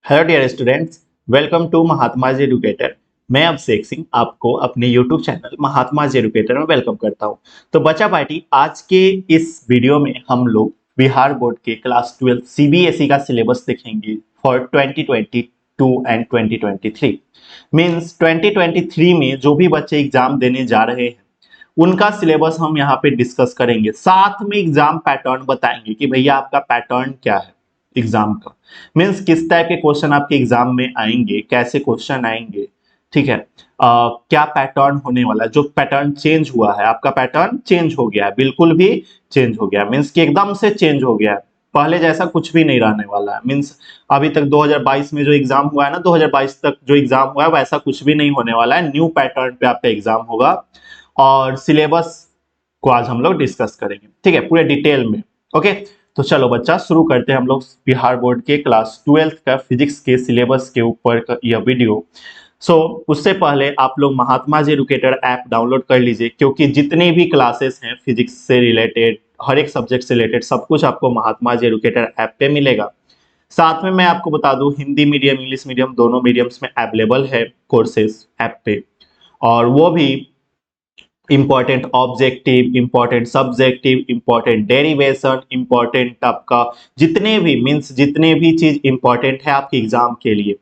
Hello dear students, welcome to Mahatma ji educator. मैं अभिषेक सिंह आपको अपने YouTube channel Mahatma ji educator में वेलकम करता हूं। तो बच्चा पार्टी, आज के इस वीडियो में हम लोग बिहार बोर्ड के क्लास 12 सीबीएसई का सिलेबस देखेंगे फॉर 2022 एंड 2023। मीन्स 2023 में जो भी बच्चे एग्जाम देने जा रहे हैं उनका सिलेबस हम यहाँ पे डिस्कस करेंगे, साथ में एग्जाम पैटर्न बताएंगे कि भैया आपका पैटर्न क्या है एग्जाम का। मीन्स किस टाइप के क्वेश्चन आपके एग्जाम में आएंगे, कैसे क्वेश्चन आएंगे, ठीक है। क्या पैटर्न होने वाला है, जो पैटर्न चेंज हुआ है, आपका पैटर्न चेंज हो गया है, बिल्कुल भी चेंज हो गया, मीन्स कि एकदम से चेंज हो गया है, पहले जैसा कुछ भी नहीं रहने वाला है। मीन्स अभी तक 2022 में जो एग्जाम हुआ है ना, 2022 तक जो एग्जाम हुआ है वैसा कुछ भी नहीं होने वाला है। न्यू पैटर्न पे आपका एग्जाम होगा और सिलेबस को आज हम लोग डिस्कस करेंगे, ठीक है, पूरे डिटेल में। ओके, तो चलो बच्चा शुरू करते हैं हम लोग बिहार बोर्ड के क्लास 12 का फिजिक्स के सिलेबस के ऊपर का यह वीडियो। उससे पहले आप लोग महात्मा जी एजुकेटर ऐप डाउनलोड कर लीजिए, क्योंकि जितने भी क्लासेस हैं फिजिक्स से रिलेटेड, हर एक सब्जेक्ट से रिलेटेड सब कुछ आपको महात्मा जी एजुकेटर ऐप पे मिलेगा। साथ में मैं आपको बता दूं, हिंदी मीडियम इंग्लिश मीडियम दोनों मीडियम्स में अवेलेबल है कोर्सेज ऐप पे, और वो भी important objective, important subjective, important derivation, important आपका जितने भी मीन्स जितने भी चीज इंपॉर्टेंट है आपके एग्जाम के लिए,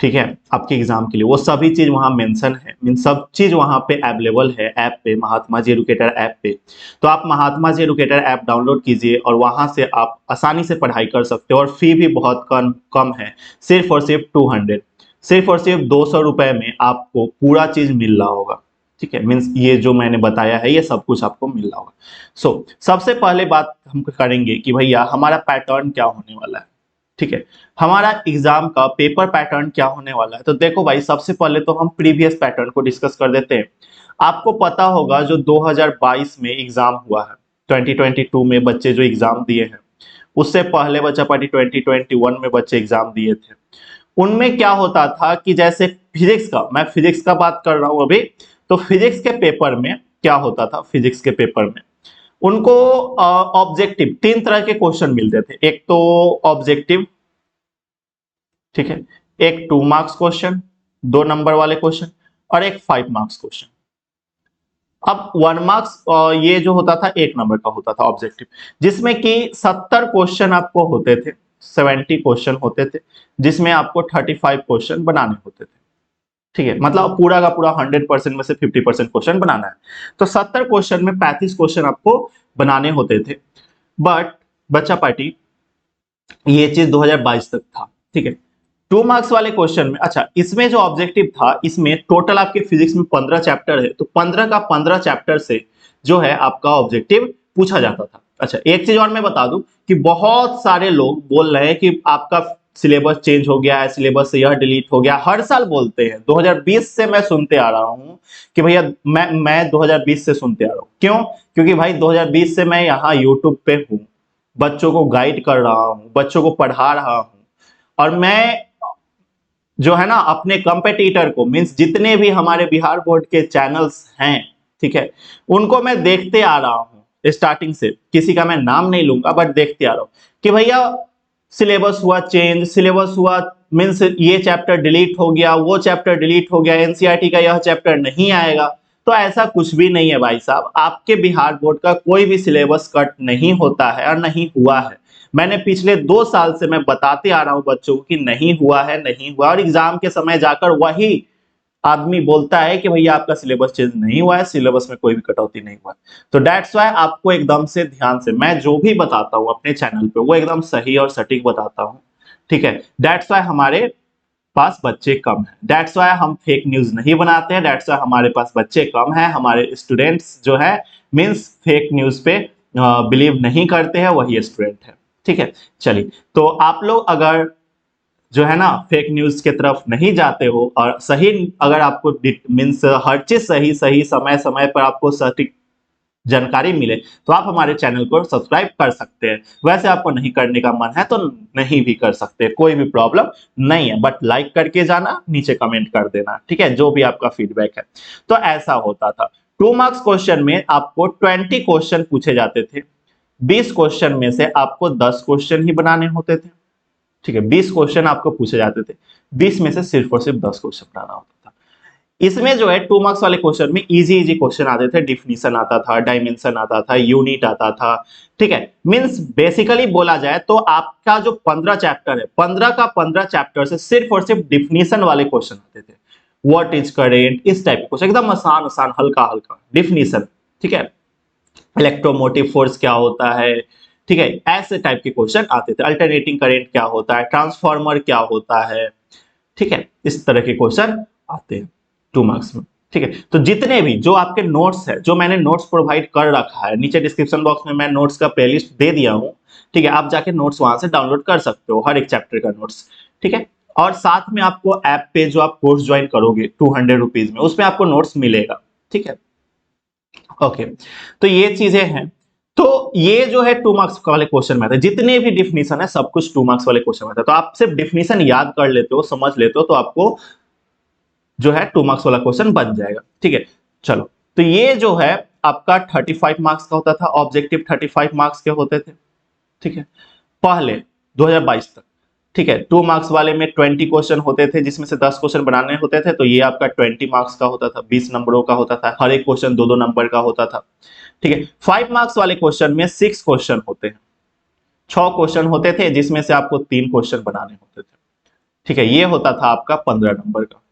ठीक है, आपके एग्जाम के लिए वो सभी चीज वहां मेंशन है। मीन्स सब चीज वहां पे अवेलेबल है ऐप पे, महात्मा जी एजुकेटर ऐप पे। तो आप महात्मा जी एजुकेटर ऐप डाउनलोड कीजिए और वहां से आप आसानी से पढ़ाई कर सकते हो, और फी भी बहुत कम है, सिर्फ और सिर्फ 200, सिर्फ और सिर्फ 200 रुपए में आपको पूरा चीज मिल रहा होगा, ठीक है। मीन्स ये जो मैंने बताया है ये सब कुछ आपको मिल रहा होगा। सबसे पहले बात हम करेंगे कि भैया हमारा पैटर्न क्या होने वाला है, ठीक है, हमारा एग्जाम का पेपर पैटर्न क्या होने वाला है। तो देखो भाई, सबसे पहले तो हम प्रीवियस पैटर्न को डिस्कस कर देते हैं। आपको पता होगा जो 2022 में एग्जाम हुआ है, 2022 में बच्चे जो एग्जाम दिए हैं, उससे पहले बच्चा पार्टी 2021 में बच्चे एग्जाम दिए थे। उनमें क्या होता था कि जैसे फिजिक्स का, मैं फिजिक्स का बात कर रहा हूं अभी, तो फिजिक्स के पेपर में क्या होता था, फिजिक्स के पेपर में उनको ऑब्जेक्टिव 3 तरह के क्वेश्चन मिलते थे। एक तो ऑब्जेक्टिव, ठीक है, एक 2 मार्क्स क्वेश्चन, 2 नंबर वाले क्वेश्चन, और एक 5 मार्क्स क्वेश्चन। अब 1 मार्क्स ये जो होता था 1 नंबर का होता था ऑब्जेक्टिव, जिसमें कि 70 क्वेश्चन आपको होते थे, 70 क्वेश्चन होते थे, जिसमें आपको 35 क्वेश्चन बनाने होते थे, ठीक है। मतलब पूरा का पूरा 100% में से 50% क्वेश्चन बनाना है। तो 70 क्वेश्चन में 35 क्वेश्चन आपको बनाने होते थे। बट बच्चा पार्टी, ये चीज 2022 तक था, ठीक है। 2 मार्क्स वाले क्वेश्चन में, अच्छा, इसमें जो ऑब्जेक्टिव था, इसमें टोटल आपके फिजिक्स में 15 चैप्टर है, तो 15 का 15 चैप्टर से जो है आपका ऑब्जेक्टिव पूछा जाता था। अच्छा, एक चीज और मैं बता दूं कि बहुत सारे लोग बोल रहे हैं कि आपका सिलेबस चेंज हो गया है, सिलेबस से यह डिलीट हो गया, हर साल बोलते हैं। 2020 से मैं सुनते आ रहा हूं कि भैया मैं 2020 से सुनते आ रहा हूं। क्यों? क्योंकि भाई 2020 से मैं यहाँ यूट्यूब पे हूं, बच्चों को गाइड कर रहा हूं, बच्चों को पढ़ा रहा हूं, और मैं जो है ना अपने कंपेटिटर को, मींस जितने भी हमारे बिहार बोर्ड के चैनल्स हैं, ठीक है, उनको मैं देखते आ रहा हूं स्टार्टिंग से, किसी का मैं नाम नहीं लूंगा बट देखते आ रहा हूं कि भैया सिलेबस हुआ चेंज, सिलेबस हुआ मींस ये चैप्टर डिलीट हो गया, वो चैप्टर डिलीट हो गया, एनसीईआरटी का यह चैप्टर नहीं आएगा। तो ऐसा कुछ भी नहीं है भाई साहब, आपके बिहार बोर्ड का कोई भी सिलेबस कट नहीं होता है और नहीं हुआ है। मैंने पिछले 2 साल से मैं बताते आ रहा हूं बच्चों को कि नहीं हुआ है, नहीं हुआ, और एग्जाम के समय जाकर वही आदमी बोलता है कि भैया आपका सिलेबस चेंज नहीं हुआ है, सिलेबस में कोई भी कटौती नहीं हुआ है। तो दैट्स वाई आपको एकदम से ध्यान से, मैं जो भी बताता हूं अपने चैनल पे वो एकदम सही और सटीक बताता हूं, ठीक है। दैट्स वाई हमारे पास बच्चे कम है, दैट्स वाई हम फेक न्यूज नहीं बनाते हैं, दैट्स वाई हमारे पास बच्चे कम है, हमारे स्टूडेंट्स जो है मींस फेक न्यूज पे बिलीव नहीं करते हैं, वही स्टूडेंट है, ठीक है। चलिए, तो आप लोग अगर जो है ना फेक न्यूज के तरफ नहीं जाते हो, और सही अगर आपको मीन्स हर चीज सही सही समय समय पर आपको सटीक जानकारी मिले, तो आप हमारे चैनल को सब्सक्राइब कर सकते हैं। वैसे आपको नहीं करने का मन है तो नहीं भी कर सकते, कोई भी प्रॉब्लम नहीं है, बट लाइक करके जाना, नीचे कमेंट कर देना, ठीक है, जो भी आपका फीडबैक है। तो ऐसा होता था। 2 मार्क्स क्वेश्चन में आपको 20 क्वेश्चन पूछे जाते थे, 20 क्वेश्चन में से आपको 10 क्वेश्चन ही बनाने होते थे, ठीक है, 20 क्वेश्चन आपको पूछे जाते थे, 20 में से सिर्फ और सिर्फ 10 क्वेश्चन बनाना होता था। इसमें जो है 2 मार्क्स वाले क्वेश्चन में इजी इजी क्वेश्चन आते थे, डिफिनीशन आता था, डायमेंशन आता था, यूनिट आता था। ठीक है, मींस बेसिकली बोला जाए तो आपका जो 15 चैप्टर है, 15 का 15 चैप्टर से सिर्फ और सिर्फ डिफिनीशन वाले क्वेश्चन आते थे। व्हाट इज करेंट, इस टाइप के क्वेश्चन, एकदम आसान आसान, हल्का हल्का डिफिनीशन। ठीक है, इलेक्ट्रोमोटिव फोर्स क्या होता है, ठीक है, ऐसे टाइप के क्वेश्चन आते थे। अल्टरनेटिंग करंट क्या होता है, ट्रांसफार्मर क्या होता है, ठीक है, इस तरह के क्वेश्चन आते हैं 2 मार्क्स में। ठीक है, तो जितने भी जो आपके नोट्स है, जो मैंने नोट्स प्रोवाइड कर रखा है, नीचे डिस्क्रिप्शन बॉक्स में मैं नोट्स का प्लेलिस्ट दे दिया हूं। ठीक है, आप जाके नोट्स वहां से डाउनलोड कर सकते हो, हर एक चैप्टर का नोट्स। ठीक है, और साथ में आपको ऐप पे जो आप कोर्स ज्वाइन करोगे 200 रुपीज में, उसमें आपको नोट्स मिलेगा। ठीक है, ओके, तो ये चीजें हैं। तो ये जो है 2 मार्क्स वाले क्वेश्चन में आता है, जितने भी डिफिनीशन है सब कुछ 2 मार्क्स वाले क्वेश्चन में आता है। तो आप सिर्फ डिफिनीशन याद कर लेते हो, समझ लेते हो, तो आपको जो है 2 मार्क्स वाला क्वेश्चन बन जाएगा। ठीक है, चलो, तो ये जो है आपका 35 मार्क्स का होता था, ऑब्जेक्टिव 35 मार्क्स के होते थे। ठीक है, पहले 2022 तक। ठीक है, 2 मार्क्स वाले में 20 क्वेश्चन होते थे, जिसमें से 10 क्वेश्चन बनाने होते थे, तो ये आपका 20 मार्क्स का होता था, 20 नंबरों का होता था, हर एक क्वेश्चन 2-2 नंबर का होता था। ठीक है, 5 मार्क्स वाले क्वेश्चन में 6 क्वेश्चन होते हैं, 6 क्वेश्चन होते थे, जिसमें से आपको 3 क्वेश्चन बनाने होते थे। ठीक है, ये होता था आपका 15 नंबर का।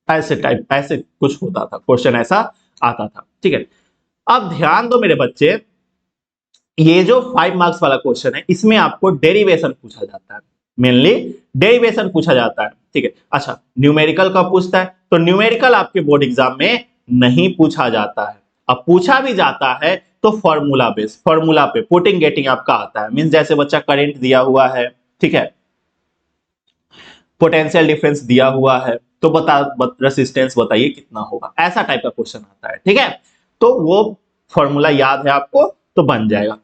ऐसे टाइप, ऐसे कुछ होता था, क्वेश्चन ऐसा आता था। ठीक है, अब ध्यान दो मेरे बच्चे, ये जो 5 मार्क्स वाला क्वेश्चन है, इसमें आपको डेरिवेशन पूछा जाता है, मेनली डेरिवेशन पूछा जाता है। ठीक है, अच्छा, न्यूमेरिकल का पूछता है, तो न्यूमेरिकल आपके बोर्ड एग्जाम में नहीं पूछा जाता है। अब पूछा भी जाता है तो फॉर्मूला बेस, फॉर्मूला पे पुटिंग गेटिंग आपका आता है, मीन जैसे बच्चा करंट दिया हुआ है, ठीक है, पोटेंशियल डिफरेंस दिया हुआ है, तो रेसिस्टेंस बताइए कितना होगा, ऐसा टाइप का क्वेश्चन आता है। ठीक है, तो वो फॉर्मूला याद है आपको तो बन जाएगा।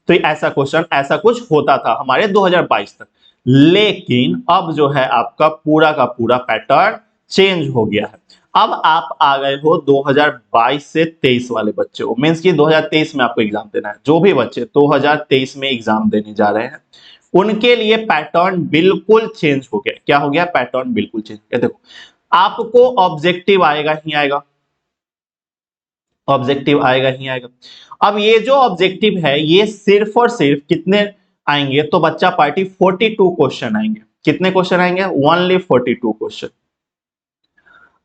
तो ऐसा क्वेश्चन, ऐसा कुछ होता था हमारे 2022 तक। लेकिन अब जो है आपका पूरा का पूरा पैटर्न चेंज हो गया है। अब आप आ गए हो 2022 से 23 वाले बच्चे हो, मींस कि 2023 में आपको एग्जाम देना है। जो भी बच्चे 2023 में एग्जाम देने जा रहे हैं, उनके लिए पैटर्न बिल्कुल चेंज हो गया। क्या हो गया? पैटर्न बिल्कुल चेंज हो गया। देखो, आपको ऑब्जेक्टिव आएगा ही आएगा, ऑब्जेक्टिव आएगा ही आएगा। अब ये जो ऑब्जेक्टिव है, ये सिर्फ और सिर्फ कितने आएंगे? तो बच्चा पार्टी 42 क्वेश्चन आएंगे। कितने क्वेश्चन आएंगे? Only 42 question.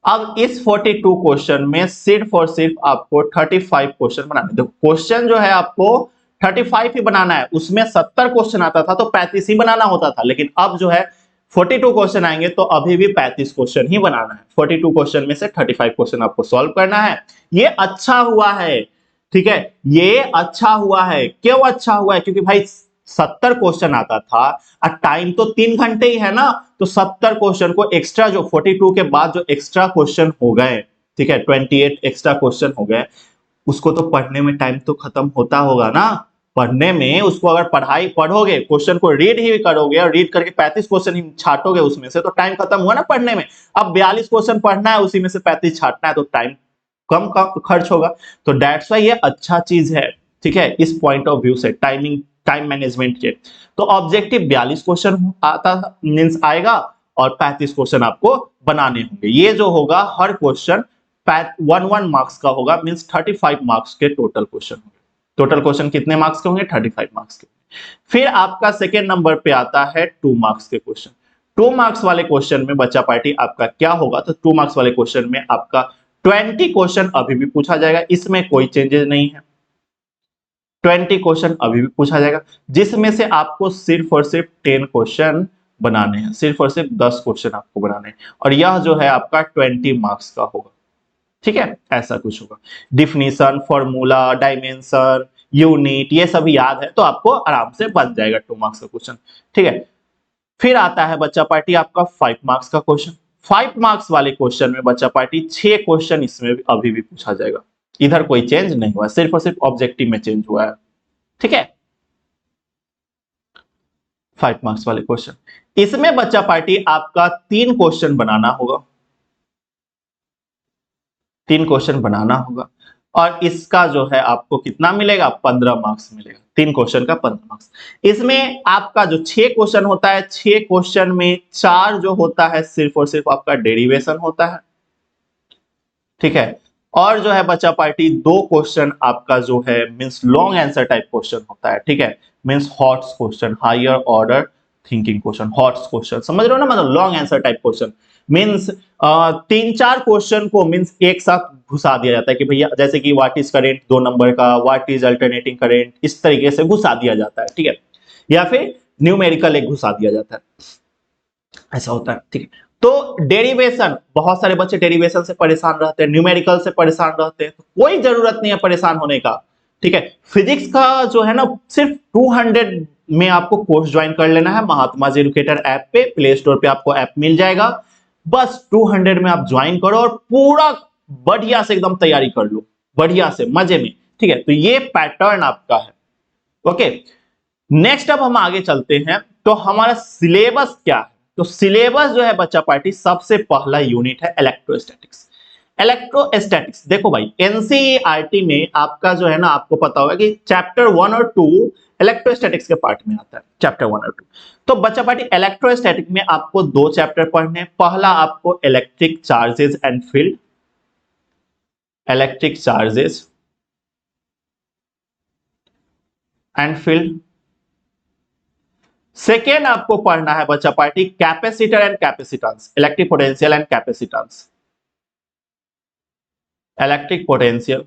अब इस 42 क्वेश्चन में सिर्फ और सिर्फ आपको 35 क्वेश्चन बनाने। देखो, क्वेश्चन जो है आपको 35 ही बनाना है। उसमें 70 क्वेश्चन आता था तो 35 ही बनाना होता था, लेकिन अब जो है 42 क्वेश्चन आएंगे तो अभी भी 35 क्वेश्चन ही बनाना है। 42 क्वेश्चन में से 35 क्वेश्चन आपको सॉल्व करना है। ये अच्छा हुआ है, ठीक है, ये अच्छा हुआ है। क्यों अच्छा हुआ है? क्योंकि भाई 70 क्वेश्चन आता था और टाइम तो 3 घंटे ही है ना, तो 70 क्वेश्चन को एक्स्ट्रा, जो 42 के बाद जो एक्स्ट्रा क्वेश्चन हो गए, ठीक है, 28 एक्स्ट्रा क्वेश्चन हो गए, उसको तो पढ़ने में टाइम तो खत्म होता होगा ना। पढ़ने में उसको अगर पढ़ाई पढ़ोगे, क्वेश्चन को रीड ही करोगे और रीड करके 35 क्वेश्चन ही छाटोगे उसमें से, तो टाइम खत्म हुआ ना पढ़ने में। अब 42 क्वेश्चन पढ़ना है, उसी में से 35 छाटना है, तो टाइम कम खर्च होगा। तो दैट्स वाई ये अच्छा चीज है, ठीक है, इस पॉइंट ऑफ व्यू से, टाइम मैनेजमेंट के। तो ऑब्जेक्टिव 42 क्वेश्चन आता मींस आएगा और 35 क्वेश्चन आपको बनाने होंगे। ये जो होगा हर क्वेश्चन 1 मार्क्स का होगा, मींस 35 मार्क्स के टोटल क्वेश्चन होंगे। टोटल क्वेश्चन कितने मार्क्स के होंगे? 35 मार्क्स के। फिर आपका सेकेंड नंबर पे आता है 2 मार्क्स के क्वेश्चन। 2 मार्क्स वाले क्वेश्चन में बच्चा पार्टी आपका क्या होगा? तो 2 मार्क्स वाले क्वेश्चन में आपका 20 क्वेश्चन अभी भी पूछा जाएगा, इसमें कोई चेंजेस नहीं है। 20 क्वेश्चन अभी भी पूछा जाएगा, जिसमें से आपको सिर्फ और सिर्फ 10 क्वेश्चन बनाने हैं, सिर्फ और सिर्फ 10 क्वेश्चन आपको बनाने हैं, और यह जो है आपका 20 मार्क्स का होगा। ठीक है, ऐसा कुछ होगा। डिफिनीशन, फॉर्मूला, डायमेंशन, यूनिट, ये सब याद है तो आपको आराम से बन जाएगा 2 मार्क्स का क्वेश्चन। ठीक है, फिर आता है बच्चा पार्टी आपका 5 मार्क्स का क्वेश्चन। 5 मार्क्स वाले क्वेश्चन में बच्चा पार्टी 6 क्वेश्चन इसमें अभी भी पूछा जाएगा। इधर कोई चेंज नहीं हुआ, सिर्फ और सिर्फ ऑब्जेक्टिव में चेंज हुआ है। ठीक है, 5 मार्क्स वाले क्वेश्चन, इसमें बच्चा पार्टी आपका 3 क्वेश्चन बनाना होगा, 3 क्वेश्चन बनाना होगा। और इसका जो है आपको कितना मिलेगा, 15 मार्क्स मिलेगा। 3 क्वेश्चन का 15 मार्क्स। इसमें आपका जो 6 क्वेश्चन होता है, 6 क्वेश्चन में 4 जो होता है सिर्फ और सिर्फ आपका डेरिवेशन होता है, ठीक है। और जो है बच्चा पार्टी 2 क्वेश्चन आपका जो है means long answer type question होता है, ठीक है। Means HOTS question, higher order thinking question, HOTS question, समझ रहे हो ना, मतलब long answer type question. Means 3-4 question को मींस एक साथ घुसा दिया जाता है कि भैया जैसे कि व्हाट इज करेंट 2 नंबर का, व्हाट इज अल्टरनेटिंग करेंट, इस तरीके से घुसा दिया जाता है, ठीक है। या फिर न्यूमेरिकल एक घुसा दिया जाता है, ऐसा होता है, ठीक है। तो डेरिवेशन, बहुत सारे बच्चे डेरिवेशन से परेशान रहते हैं, न्यूमेरिकल से परेशान रहते हैं, तो कोई जरूरत नहीं है परेशान होने का, ठीक है। फिजिक्स का जो है ना सिर्फ 200 में आपको कोर्स ज्वाइन कर लेना है महात्मा एजुकेटर ऐप पे, प्ले स्टोर पे आपको ऐप मिल जाएगा। बस 200 में आप ज्वाइन करो और पूरा बढ़िया से एकदम तैयारी कर लो, बढ़िया से मजे में, ठीक है। तो ये पैटर्न आपका है, ओके। नेक्स्ट अब हम आगे चलते हैं, तो हमारा सिलेबस क्या है। तो सिलेबस जो है बच्चा पार्टी, सबसे पहला यूनिट है इलेक्ट्रोस्टैटिक्स। इलेक्ट्रोस्टैटिक्स देखो भाई, एनसीईआरटी में आपका जो है ना, आपको पता होगा कि चैप्टर 1 और 2 इलेक्ट्रोस्टैटिक्स के पार्ट में आता है, चैप्टर 1 और 2। तो बच्चा पार्टी इलेक्ट्रोस्टैटिक में आपको 2 चैप्टर पढ़ने हैं। पहला आपको electric charges and field, electric charges and field. Second आपको पढ़ना है बच्चा party capacitor and capacitance, electric potential and capacitance, electric potential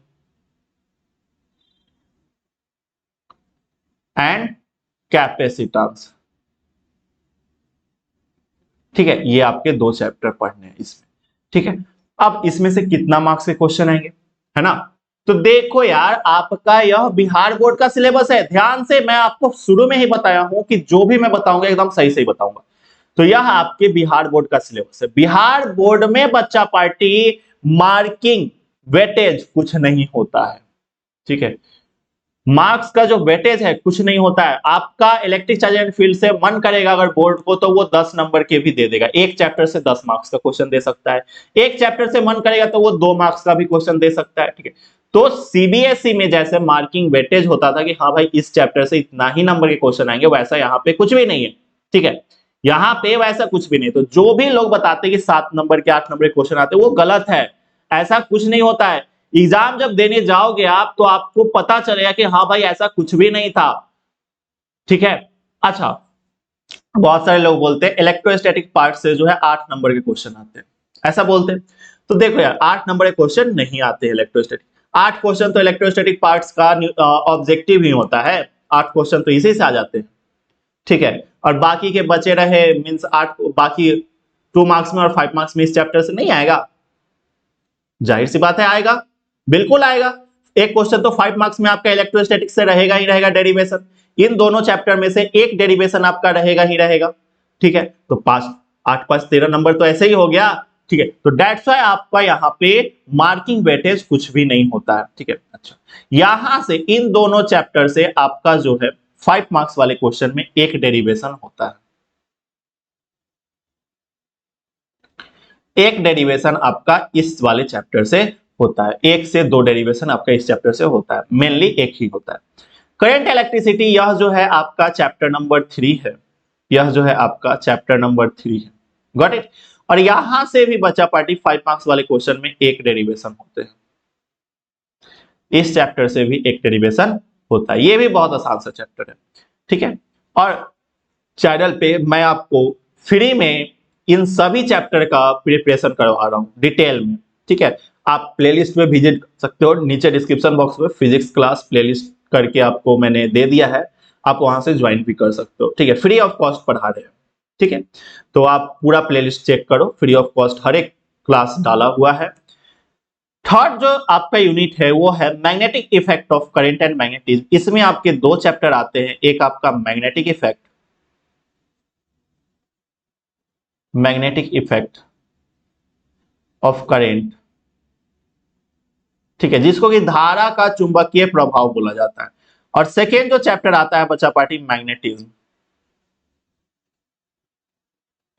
and capacitance, ठीक है। ये आपके 2 चैप्टर पढ़ने हैं इसमें, ठीक है। अब इसमें से कितना मार्क्स के क्वेश्चन आएंगे, है ना। तो देखो यार, आपका यह बिहार बोर्ड का सिलेबस है, ध्यान से, मैं आपको शुरू में ही बताया हूं कि जो भी मैं बताऊंगा एकदम सही सही बताऊंगा। तो यह आपके बिहार बोर्ड का सिलेबस है। बिहार बोर्ड में बच्चा पार्टी मार्किंग वेटेज कुछ नहीं होता है, ठीक है। मार्क्स का जो वेटेज है कुछ नहीं होता है। आपका इलेक्ट्रिक चार्ज एंड फील्ड से मन करेगा अगर बोर्ड को, तो वो 10 नंबर के भी दे देगा, एक चैप्टर से 10 मार्क्स का क्वेश्चन दे सकता है। एक चैप्टर से मन करेगा तो वो 2 मार्क्स का भी क्वेश्चन दे सकता है, ठीक है। तो सीबीएसई में जैसे मार्किंग वेटेज होता था कि हाँ भाई इस चैप्टर से इतना ही नंबर के क्वेश्चन आएंगे, वैसा यहाँ पे कुछ भी नहीं है, ठीक है। यहाँ पे वैसा कुछ भी नहीं। तो जो भी लोग बताते हैं कि 7 नंबर के 8 नंबर के क्वेश्चन आते हैं, वो गलत है। ऐसा कुछ नहीं होता है। एग्जाम जब देने जाओगे आप, तो आपको पता चलेगा कि हाँ भाई ऐसा कुछ भी नहीं था, ठीक है। अच्छा, बहुत सारे लोग बोलते हैं इलेक्ट्रोस्टैटिक पार्ट से जो है 8 नंबर के क्वेश्चन आते हैं, ऐसा बोलते हैं। तो देखो यार, 8 नंबर के क्वेश्चन नहीं आते हैं इलेक्ट्रोस्टैटिक। 8 क्वेश्चन तो इलेक्ट्रोस्टैटिक पार्ट्स का ऑब्जेक्टिव ही होता है, 8 क्वेश्चन तो इसी से आ जाते हैं, ठीक है। और बाकी के बचे रहे मींस 8, बाकी 2 मार्क्स में और 5 मार्क्स में इस चैप्टर से नहीं आएगा। जाहिर सी बात है आएगा, बिल्कुल आएगा। एक क्वेश्चन तो 5 मार्क्स में आपका इलेक्ट्रोस्टैटिक्स से रहेगा ही रहेगा, डेरिवेशन। इन दोनों चैप्टर में से एक डेरिवेशन आपका रहेगा ही रहेगा, ठीक है। तो 5 8 5 13 नंबर तो ऐसे ही हो गया, ठीक है। तो दैट्स व्हाई आपका यहाँ पे मार्किंग वेटेज कुछ भी नहीं होता है, ठीक है। अच्छा, यहां से इन दोनों चैप्टर से आपका जो है 5 मार्क्स वाले क्वेश्चन में एक डेरिवेशन होता है। एक डेरिवेशन आपका इस वाले चैप्टर से होता है, 1 से 2 डेरिवेशन आपका इस चैप्टर से होता है, मेनली एक ही होता है। करंट इलेक्ट्रिसिटी, यह जो है आपका चैप्टर नंबर 3 है, यह जो है आपका चैप्टर नंबर 3 है, गॉट इट। और यहां से भी बच्चा पार्टी 5 मार्क्स वाले क्वेश्चन में एक डेरिवेशन होते हैं, इस चैप्टर से भी एक डेरिवेशन होता है। ये भी बहुत आसान सा चैप्टर है, ठीक है। और चैनल पे मैं आपको फ्री में इन सभी चैप्टर का प्रिपरेशन करवा रहा हूं डिटेल में, ठीक है। आप प्लेलिस्ट में विजिट कर सकते हो, नीचे डिस्क्रिप्शन बॉक्स में फिजिक्स क्लास प्लेलिस्ट करके आपको मैंने दे दिया है, आप वहां से ज्वाइन भी कर सकते हो, ठीक है। फ्री ऑफ कॉस्ट पढ़ा रहे हैं, ठीक है। तो आप पूरा प्लेलिस्ट चेक करो, फ्री ऑफ कॉस्ट हर एक क्लास डाला हुआ है। थर्ड जो आपका यूनिट है वो है magnetic effect of current and magnetism. इसमें आपके 2 चैप्टर आते हैं, एक आपका magnetic effect, magnetic effect of current, ठीक है, जिसको कि धारा का चुंबकीय प्रभाव बोला जाता है। और सेकेंड जो चैप्टर आता है बच्चा पार्टी मैग्नेटिज्म,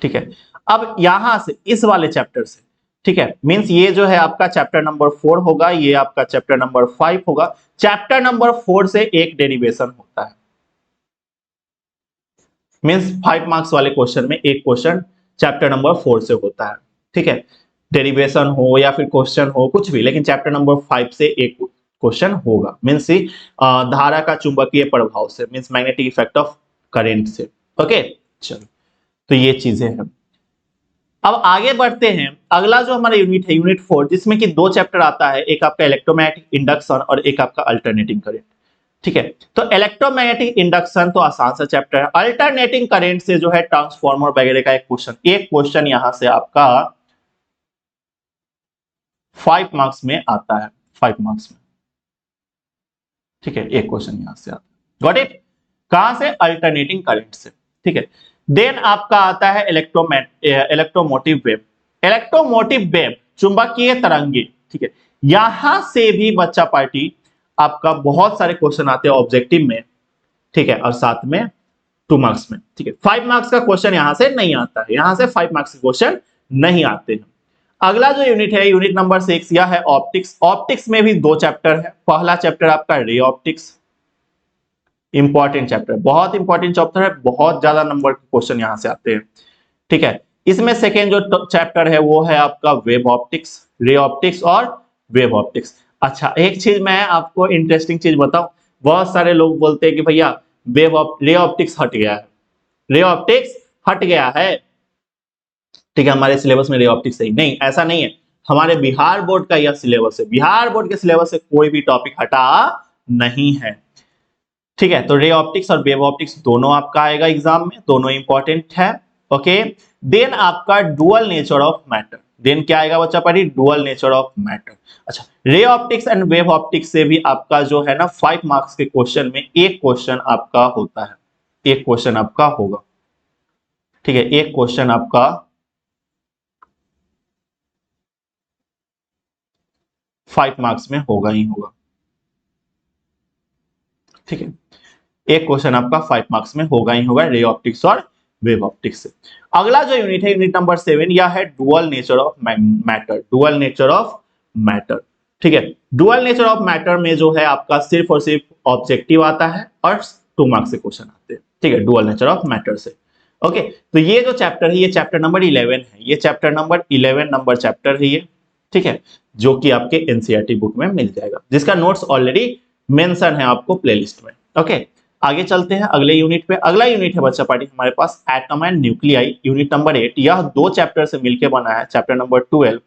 ठीक है। अब यहां से इस वाले चैप्टर से ठीक है, मींस ये जो है आपका चैप्टर नंबर 4 होगा, ये आपका चैप्टर नंबर 5 होगा। चैप्टर नंबर 4 से एक डेरिवेशन होता है, मींस 5 मार्क्स वाले क्वेश्चन में एक क्वेश्चन चैप्टर नंबर 4 से होता है। ठीक है, डेरिवेशन हो या फिर क्वेश्चन हो कुछ भी, लेकिन चैप्टर नंबर 5 से एक क्वेश्चन होगा, मींस धारा का चुंबकीय प्रभाव से, means magnetic effect of current से। ओके, चलो, तो ये चीजें हैं। अब आगे बढ़ते हैं, अगला जो हमारा यूनिट है यूनिट 4, जिसमें कि दो चैप्टर आता है, एक आपका इलेक्ट्रोमैग्नेटिक इंडक्शन और एक आपका अल्टरनेटिंग करंट। ठीक है, तो इलेक्ट्रोमैग्नेटिक इंडक्शन तो आसान सा चैप्टर है। अल्टरनेटिंग करंट से जो है ट्रांसफार्मर वगैरह का एक क्वेश्चन यहां से आपका 5 मार्क्स में आता है, 5 मार्क्स में। ठीक है, एक क्वेश्चन यहां से आता है, गॉट इट। कहां से? अल्टरनेटिंग करंट से। ठीक है, देन आपका आता है इलेक्ट्रोमोटिव वेव। इलेक्ट्रोमोटिव वेव, चुंबकीय तरंगे। ठीक है, यहां से भी बच्चा पार्टी आपका बहुत सारे क्वेश्चन आते हैं ऑब्जेक्टिव में। ठीक है, और साथ में 2 मार्क्स में। ठीक है, 5 मार्क्स का क्वेश्चन यहां से नहीं आता है, यहां से 5 मार्क्स के क्वेश्चन नहीं आते हैं। अगला जो यूनिट है यूनिट नंबर 6, यह है ऑप्टिक्स। ऑप्टिक्स में भी दो चैप्टर है। पहला चैप्टर आपका रे ऑप्टिक्स, इंपॉर्टेंट चैप्टर, बहुत इंपॉर्टेंट चैप्टर है, बहुत ज्यादा नंबर के क्वेश्चन यहां से आते हैं। ठीक है, इसमें सेकेंड जो चैप्टर है वो है आपका वेव ऑप्टिक्स, रे ऑप्टिक्स और वेव ऑप्टिक्स। अच्छा, एक चीज मैं आपको इंटरेस्टिंग चीज बताऊं, बहुत सारे लोग बोलते हैं कि भैया रे ऑप्टिक्स हट गया है, रे ऑप्टिक्स हट गया है। ठीक है, हमारे सिलेबस में रे ऑप्टिक्स सही नहीं, ऐसा नहीं है। हमारे बिहार बोर्ड का यह सिलेबस है, बिहार बोर्ड के सिलेबस से कोई भी टॉपिक हटा नहीं है। ठीक है, तो रे ऑप्टिक्स और वेव ऑप्टिक्स दोनों आपका आएगा एग्जाम में, दोनों इंपॉर्टेंट है। ओके, देन आपका dual nature of matter. Then क्या आएगा बच्चा party? Dual nature of matter. अच्छा, ray optics and wave optics से भी आपका जो है ना 5 मार्क्स के क्वेश्चन में एक क्वेश्चन आपका होता है, एक क्वेश्चन आपका होगा। ठीक है, एक क्वेश्चन आपका 5 मार्क्स में होगा ही होगा। ठीक है, एक क्वेश्चन आपका 5 मार्क्स में होगा ही होगा, रे ऑप्टिक्स और वेव ऑप्टिक्स से। अगला जो यूनिट है यूनिट नंबर 7, यह है dual nature of matter, dual nature of matter. ठीक है, डुअल नेचर ऑफ मैटर में जो है आपका सिर्फ और सिर्फ ऑब्जेक्टिव आता है और 2 मार्क्स के क्वेश्चन आते हैं। ठीक है, डुअल नेचर ऑफ मैटर से। ओके, तो ये जो चैप्टर है ये चैप्टर नंबर 11 है, ये चैप्टर नंबर 11 नंबर चैप्टर है ये। ठीक है, जो कि आपके एनसीईआरटी बुक में मिल जाएगा, जिसका नोट्स ऑलरेडी मेंशन है आपको प्लेलिस्ट में। ओके, आगे चलते हैं अगले यूनिट पे। अगला यूनिट है बच्चा पार्टी हमारे पास atom and nuclei, unit number 8। यह दो चैप्टर से मिलकर बना है, चैप्टर नंबर 12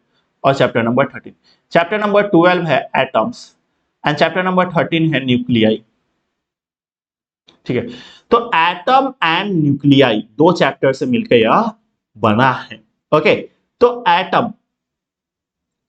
और चैप्टर नंबर 13। चैप्टर नंबर 12 है एटम्स एंड चैप्टर नंबर 13 है न्यूक्लियाई। ठीक है, तो एटम एंड न्यूक्लियाई दो चैप्टर से मिलकर यह बना है। ओके, तो एटम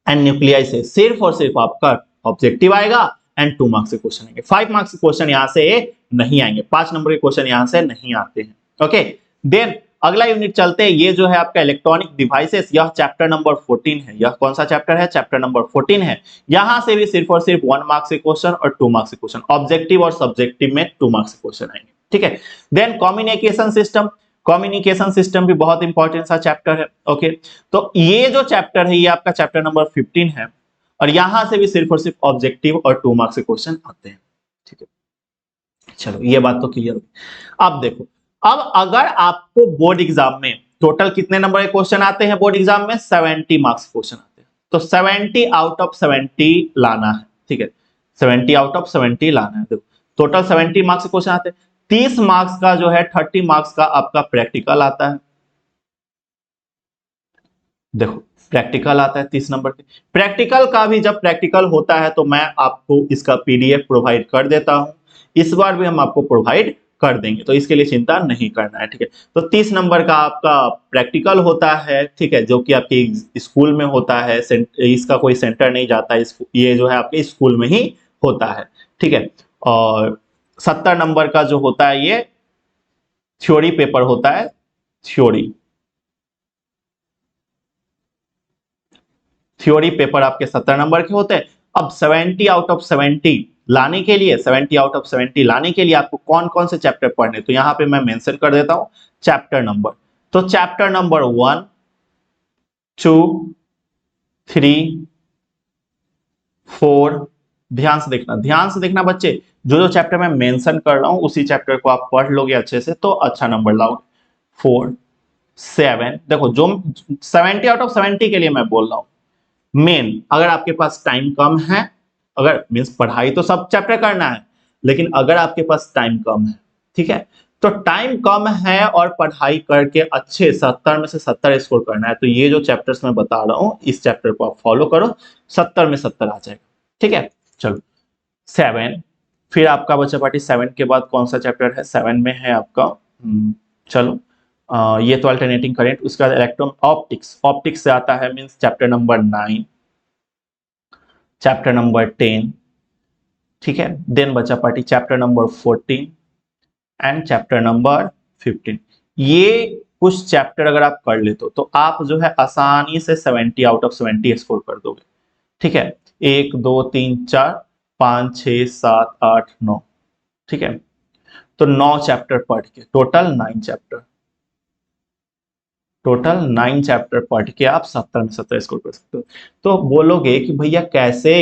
एंड न्यूक्लियाई से सिर्फ और सिर्फ आपका ऑब्जेक्टिव आएगा एंड 2 मार्क्स के क्वेश्चन आएंगे। 5 मार्क्स के क्वेश्चन यहां से नहीं आएंगे, 5 नंबर के क्वेश्चन यहां से नहीं आते हैं। ओके, देन अगला यूनिट चलते हैं, ये जो है आपका इलेक्ट्रॉनिक डिवाइसेस, यह चैप्टर नंबर 14 है। यह कौन सा चैप्टर है? चैप्टर नंबर 14 है। यहां से भी सिर्फ और सिर्फ 1 मार्क्स के क्वेश्चन और 2 मार्क्स के क्वेश्चन, ऑब्जेक्टिव और सब्जेक्टिव में 2 मार्क्स के क्वेश्चन आएंगे। ठीक है, then communication system, communication system भी बहुत इंपॉर्टेंट सा चैप्टर है। ओके, तो ये जो चैप्टर है ये आपका चैप्टर नंबर 15 है और यहां से भी सिर्फ और सिर्फ ऑब्जेक्टिव और 2 मार्क्स के क्वेश्चन आते हैं। ठीक है, चलो ये बात तो क्लियर होगी। अब देखो, अब अगर आपको बोर्ड एग्जाम में टोटल कितने नंबर के क्वेश्चन आते हैं? बोर्ड एग्जाम में 70 मार्क्स क्वेश्चन आते हैं, तो 70 आउट ऑफ 70 लाना है। ठीक है, 70 आउट ऑफ 70 लाना है। देखो, टोटल 70 मार्क्स के क्वेश्चन आते हैं, 30 मार्क्स का जो है 30 मार्क्स का आपका प्रैक्टिकल आता है। देखो, प्रैक्टिकल आता है 30 नंबर के। प्रैक्टिकल का भी जब प्रैक्टिकल होता है तो मैं आपको इसका पीडीएफ प्रोवाइड कर देता हूं, इस बार भी हम आपको प्रोवाइड कर देंगे, तो इसके लिए चिंता नहीं करना है। ठीक है, तो 30 नंबर का आपका प्रैक्टिकल होता है। ठीक है, जो कि आपके स्कूल में होता है, इसका कोई सेंटर नहीं जाता है, ये जो है आपके स्कूल में ही होता है। ठीक है, और 70 नंबर का जो होता है ये थ्योरी पेपर होता है, थ्योरी पेपर आपके 70 नंबर के होते हैं। अब 70 आउट ऑफ 70 लाने के लिए, 70 आउट ऑफ 70 लाने के लिए आपको कौन कौन से चैप्टर पढ़ने, तो यहां पे मैं मेंशन कर देता हूं चैप्टर नंबर। तो चैप्टर नंबर 1, 2, 3, 4, ध्यान से देखना बच्चे, जो जो चैप्टर मैं मेंशन कर रहा हूं उसी चैप्टर को आप पढ़ लोगे अच्छे से तो अच्छा नंबर लाओगे। 4, 7, देखो जो 70 आउट ऑफ 70 के लिए मैं बोल रहा हूं। मेन अगर आपके पास टाइम कम है, अगर मीन्स पढ़ाई तो सब चैप्टर करना है, लेकिन अगर आपके पास टाइम कम है, ठीक है, तो टाइम कम है और पढ़ाई करके अच्छे 70 में से 70 स्कोर करना है, तो ये जो चैप्टर्स मैं बता रहा हूं इस चैप्टर को आप फॉलो करो, 70 में 70 आ जाएगा। ठीक है, चलो 7, फिर आपका बच्चा पार्टी 7 के बाद कौन सा चैप्टर है? 7 में है आपका चलो ये तो अल्टरनेटिंग करंट, उसका इलेक्ट्रॉन ऑप्टिक्स, ऑप्टिक्स से आता है means chapter number 9, chapter number 10, ठीक है, देन बच्चा party chapter number 14 and chapter number 15। ये कुछ चैप्टर अगर आप कर लेते हो तो आप जो है आसानी से 70 आउट ऑफ 70 स्कोर कर दोगे। ठीक है, 1 2 3 4 5 6 7 8 9, ठीक है, तो 9 चैप्टर पढ़ के टोटल 9 चैप्टर, टोटल 9 चैप्टर पढ़ के आप 70 में 70 स्कोर कर सकते हो। तो बोलोगे कि भैया कैसे,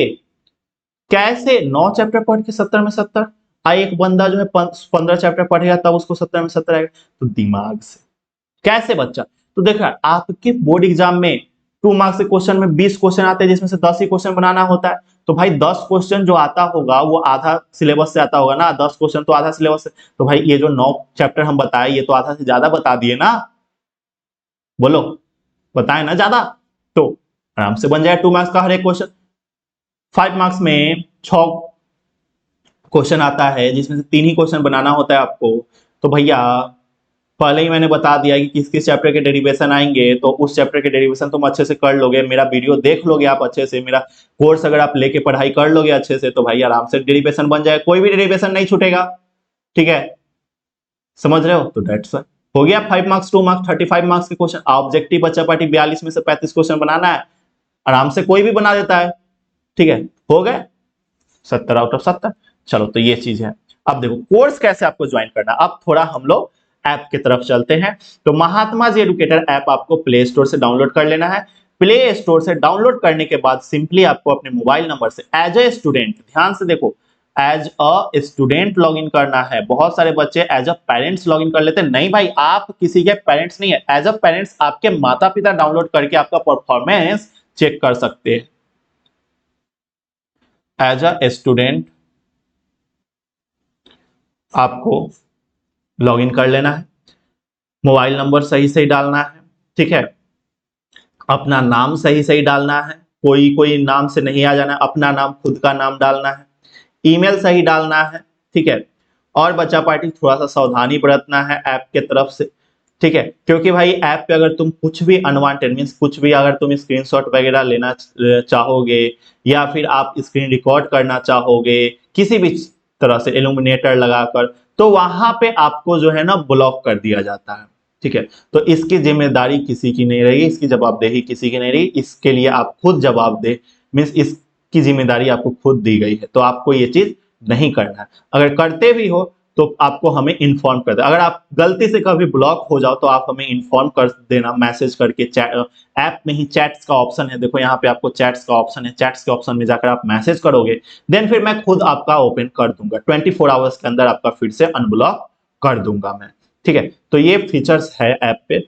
कैसे 9 चैप्टर पढ़ के 70 में 70? एक बंदा जो है 15 चैप्टर पढ़ेगा तब उसको 70 में 70 आएगा। तो दिमाग से कैसे बच्चा? तो देखा आपके बोर्ड एग्जाम में 2 मार्क्स के क्वेश्चन में 20 क्वेश्चन आते हैं जिसमें से 10 ही क्वेश्चन बनाना होता है, तो भाई 10 क्वेश्चन जो आता होगा वो आधा सिलेबस से आता होगा ना, 10 क्वेश्चन तो आधा सिलेबस से, तो भाई ये जो 9 चैप्टर हम बताए ये तो आधा से ज्यादा बता दिए ना, बोलो बताए ना ज्यादा, तो आराम से बन जाए 2 मार्क्स का हर एक क्वेश्चन। 5 मार्क्स में 6 क्वेश्चन आता है जिसमें से 3 ही क्वेश्चन बनाना होता है आपको, तो भैया पहले ही मैंने बता दिया कि किस किस चैप्टर के डेरिवेशन आएंगे, तो उस चैप्टर के डेरिवेशन तुम अच्छे से कर लोगे, मेरा वीडियो देख लोगे आप अच्छे से, मेरा कोर्स अगर आप लेके पढ़ाई कर लोगे अच्छे से, तो भाई आराम से डेरिवेशन बन जाए, कोई भी डेरिवेशन नहीं छूटेगा। ठीक है, समझ रहे हो? तो डेट्स हो गया 5 मार्क्स, 2 मार्क्स, 35 मार्क्स के क्वेश्चन। ऑब्जेक्टिव बच्चा पार्टी 42 में से 35 क्वेश्चन बनाना है, आराम से कोई भी बना देता है। ठीक है, हो गए 70 आउट ऑफ 70। चलो तो ये चीज है। अब देखो कोर्स कैसे आपको ज्वाइन करना, अब थोड़ा हम लोग ऐप की तरफ चलते हैं। तो महात्मा जी एडुकेटर ऐप आपको प्ले स्टोर से डाउनलोड कर लेना है। प्ले स्टोर से डाउनलोड करने के बाद सिंपली आपको अपने मोबाइल नंबर से एज ए स्टूडेंट, ध्यान से देखो, as a student log in करना है। बहुत सारे बच्चे as a parents log in कर लेते हैं, नहीं भाई आप किसी के पेरेंट्स नहीं है, एज अ पेरेंट्स आपके माता पिता डाउनलोड करके आपका परफॉर्मेंस चेक कर सकते हैं। एज अ स्टूडेंट आपको लॉग इन कर लेना है, मोबाइल नंबर सही सही डालना है, ठीक है, अपना नाम सही सही डालना है, कोई कोई नाम से नहीं आ जाना, अपना नाम खुद का नाम डालना है, ईमेल सही डालना है, ठीक है। और बच्चा पार्टी थोड़ा सा सावधानी बरतना है ऐप के तरफ से, ठीक है, क्योंकि भाई ऐप पे अगर तुम कुछ भी अनवांटेड मींस कुछ भी अगर तुम स्क्रीनशॉट वगैरह लेना चाहोगे या फिर आप स्क्रीन रिकॉर्ड करना चाहोगे किसी भी तरह से इल्यूमिनेटर लगाकर, तो वहां पे आपको जो है ना ब्लॉक कर दिया जाता है। ठीक है, तो इसकी जिम्मेदारी किसी की नहीं रहेगी, इसकी जवाबदेही किसी की नहीं रही, इसके लिए आप खुद जवाबदेह मीन्स इसकी जिम्मेदारी आपको खुद दी गई है, तो आपको ये चीज नहीं करना है। अगर करते भी हो तो आपको हमें इन्फॉर्म कर देना, अगर आप गलती से कभी ब्लॉक हो जाओ तो आप हमें इन्फॉर्म कर देना मैसेज करके। ऐप में ही चैट्स का ऑप्शन है, देखो यहाँ पे आपको चैट्स का ऑप्शन है, चैट्स के ऑप्शन में जाकर आप मैसेज करोगे, देन फिर मैं खुद आपका ओपन कर दूंगा, 24 आवर्स के अंदर आपका फिर से अनब्लॉक कर दूंगा मैं। ठीक है, तो ये फीचर्स है ऐप पे।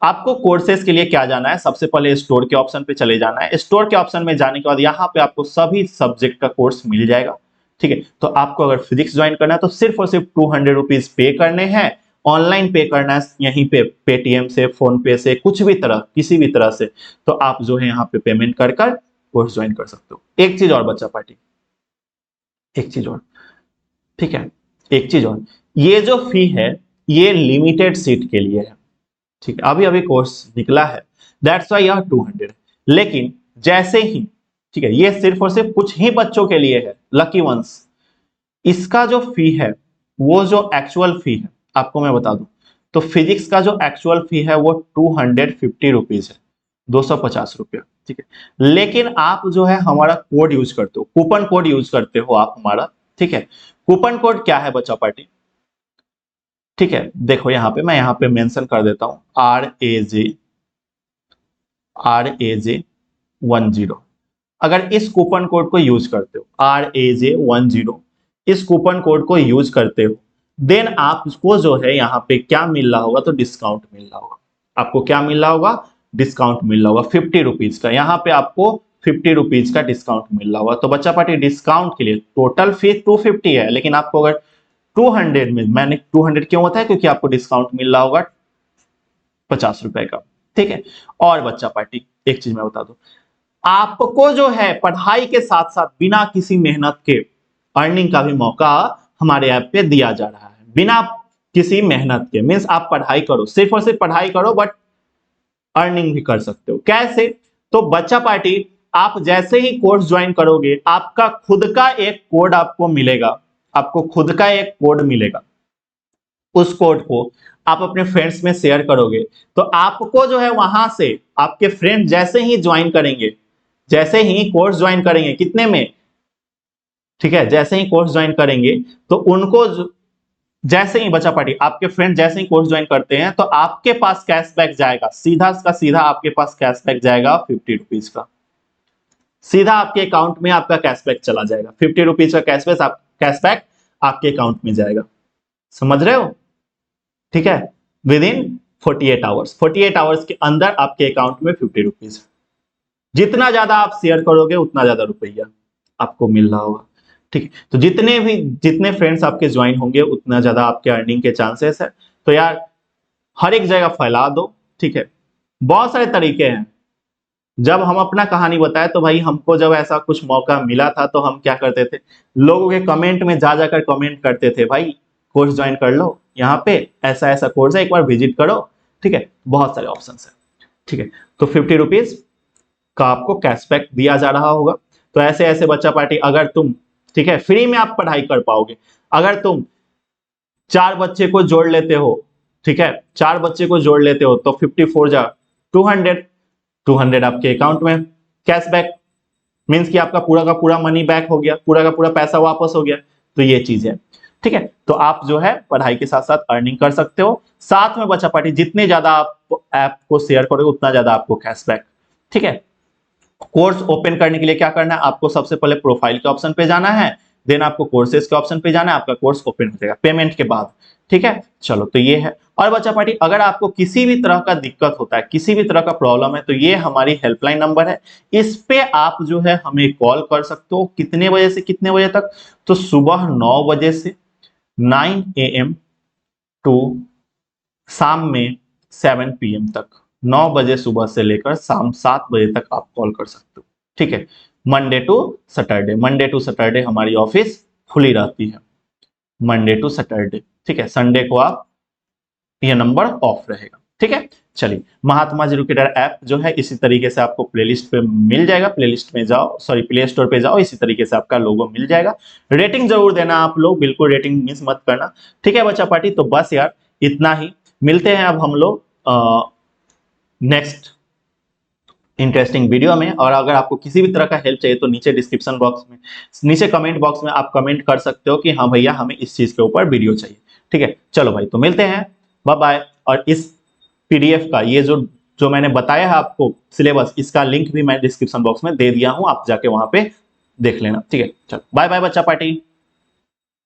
आपको कोर्सेज के लिए क्या जाना है, सबसे पहले स्टोर के ऑप्शन पे चले जाना है। स्टोर के ऑप्शन में जाने के बाद यहाँ पे आपको सभी सब्जेक्ट का कोर्स मिल जाएगा। ठीक है, तो आपको अगर फिजिक्स ज्वाइन करना है तो सिर्फ और सिर्फ 200 रुपीज पे करने हैं, ऑनलाइन पे करना है यहीं पे पेटीएम से, फोन पे से, कुछ भी तरह किसी भी तरह से, तो आप जो है यहाँ पे पेमेंट कर कर कोर्स ज्वाइन कर सकते हो। एक चीज और बच्चा पार्टी, एक चीज और, ठीक है, एक चीज और, ये जो फी है ये लिमिटेड सीट के लिए है। ठीक है, अभी अभी कोर्स निकला है, दैट्स वाई यह 200, लेकिन जैसे ही, ठीक है, ये सिर्फ और सिर्फ कुछ ही बच्चों के लिए है, लकी वंस। इसका जो फी है वो जो एक्चुअल फी है आपको मैं बता दूं, तो फिजिक्स का जो एक्चुअल फी है वो 250 रुपीज है, 250 रुपया। ठीक है, लेकिन आप जो है हमारा कोड यूज करते हो, कूपन कोड यूज करते हो आप हमारा, ठीक है, कूपन कोड क्या है बच्चा पार्टी, ठीक है, देखो यहाँ पे मैं यहाँ पे मेंशन कर देता हूं, RAJ RAJ10, अगर इस कूपन कोड को यूज करते हो RAJ10, इस कूपन कोड को यूज करते हो, देन आपको जो है यहाँ पे क्या मिल रहा होगा, तो डिस्काउंट मिल रहा होगा। आपको क्या मिल रहा होगा, डिस्काउंट मिल रहा होगा 50 रुपीज का। यहाँ पे आपको 50 रुपीज का डिस्काउंट मिल रहा होगा। तो बच्चा पार्टी डिस्काउंट के लिए टोटल फीस 250 है, लेकिन आपको अगर 200 में, मैंने 200 क्यों होता है, क्योंकि आपको डिस्काउंट मिल रहा होगा 50 रुपए का, ठीक है। और बच्चा पार्टी एक चीज मैं बता दूं, आपको जो है पढ़ाई के साथ साथ बिना किसी मेहनत के अर्निंग का भी मौका हमारे ऐप पे दिया जा रहा है, बिना किसी मेहनत के। मीन्स आप पढ़ाई करो, सिर्फ और सिर्फ पढ़ाई करो, बट अर्निंग भी कर सकते हो। कैसे, तो बच्चा पार्टी आप जैसे ही कोर्स ज्वाइन करोगे, आपका खुद का एक कोड आपको मिलेगा, आपको खुद का एक कोड मिलेगा। उस कोड को आप अपने फ्रेंड्स में शेयर करोगे, तो आपको जो है वहां से आपके फ्रेंड जैसे ही ज्वाइन करेंगे, जैसे ही कोर्स ज्वाइन करेंगे, कितने में, ठीक है, जैसे ही कोर्स ज्वाइन करेंगे तो उनको जैसे ही बच्चा पार्टी आपके फ्रेंड जैसे ही कोर्स ज्वाइन करते हैं, तो आपके पास कैशबैक जाएगा, सीधा का सीधा आपके पास कैशबैक जाएगा 50 रुपीज का। सीधा आपके अकाउंट में आपका कैशबैक चला जाएगा, 50 रुपीज का कैशबैक आपके अकाउंट में जाएगा। समझ रहे हो, ठीक है। विद इन 48 आवर्स के अंदर आपके अकाउंट में 50 रुपीज। जितना ज्यादा आप शेयर करोगे उतना ज्यादा रुपया आपको मिल रहा होगा, ठीक। तो जितने फ्रेंड्स आपके ज्वाइन होंगे उतना ज्यादा आपके अर्निंग के चांसेस है। तो यार हर एक जगह फैला दो, ठीक है। बहुत सारे तरीके हैं। जब हम अपना कहानी बताए तो भाई हमको जब ऐसा कुछ मौका मिला था तो हम क्या करते थे, लोगों के कमेंट में जा जाकर कमेंट करते थे, भाई कोर्स ज्वाइन कर लो, यहाँ पे ऐसा ऐसा कोर्स है, एक बार विजिट करो, ठीक है। बहुत सारे ऑप्शन है, ठीक है। तो 50 रुपीज का आपको कैशबैक दिया जा रहा होगा। तो ऐसे ऐसे बच्चा पार्टी, अगर तुम, ठीक है, फ्री में आप पढ़ाई कर पाओगे। अगर तुम 4 बच्चे को जोड़ लेते हो, ठीक है, 4 बच्चे को जोड़ लेते हो, तो 54 जा 200 आपके अकाउंट में कैशबैक, मींस कि आपका पूरा का पूरा मनी बैक हो गया, पूरा का पूरा पैसा वापस हो गया। तो ये चीज है, ठीक है। तो आप जो है पढ़ाई के साथ साथ अर्निंग कर सकते हो। साथ में बच्चा पार्टी जितने ज्यादा आप ऐप को शेयर करोगे उतना ज्यादा आपको कैशबैक, ठीक है। कोर्स ओपन करने के लिए क्या करना है, आपको सबसे पहले प्रोफाइल के ऑप्शन पे जाना है, देन आपको कोर्सेज के ऑप्शन पे जाना है, आपका कोर्स ओपन हो जाएगा पेमेंट के बाद, ठीक है। चलो, तो ये है। और बच्चा पार्टी अगर आपको किसी भी तरह का दिक्कत होता है, किसी भी तरह का प्रॉब्लम है, तो ये हमारी हेल्पलाइन नंबर है, इस पे आप जो है हमें कॉल कर सकते हो। कितने बजे से कितने बजे तक, तो सुबह 9 बजे से 9 AM टू शाम में 7 PM तक, 9 बजे सुबह से लेकर शाम 7 बजे तक आप कॉल कर सकते हो, ठीक है। मंडे टू सैटरडे हमारी ऑफिस खुली रहती है, मंडे टू सैटरडे, ठीक है। संडे को आप, ये नंबर ऑफ रहेगा, ठीक है। चलिए, महात्मा एजुकेटर ऐप जो है इसी तरीके से आपको प्लेलिस्ट पे मिल जाएगा, प्लेलिस्ट में जाओ, सॉरी प्ले स्टोर पे जाओ, इसी तरीके से आपका लोगो मिल जाएगा। रेटिंग जरूर देना आप लोग, बिल्कुल रेटिंग मिस मत करना, ठीक है बच्चा पार्टी। तो बस यार इतना ही, मिलते हैं अब हम लोग नेक्स्ट इंटरेस्टिंग वीडियो में। और अगर आपको किसी भी तरह का हेल्प चाहिए तो नीचे डिस्क्रिप्शन बॉक्स में, नीचे कमेंट बॉक्स में आप कमेंट कर सकते हो कि हाँ भैया हमें इस चीज के ऊपर वीडियो चाहिए, ठीक है। चलो भाई, तो मिलते हैं, बाय बाय। और इस PDF का ये जो मैंने बताया है आपको सिलेबस, इसका लिंक भी मैं डिस्क्रिप्शन बॉक्स में दे दिया हूं, आप जाके वहां पे देख लेना, ठीक है। चलो बाय बाय बच्चा पार्टी।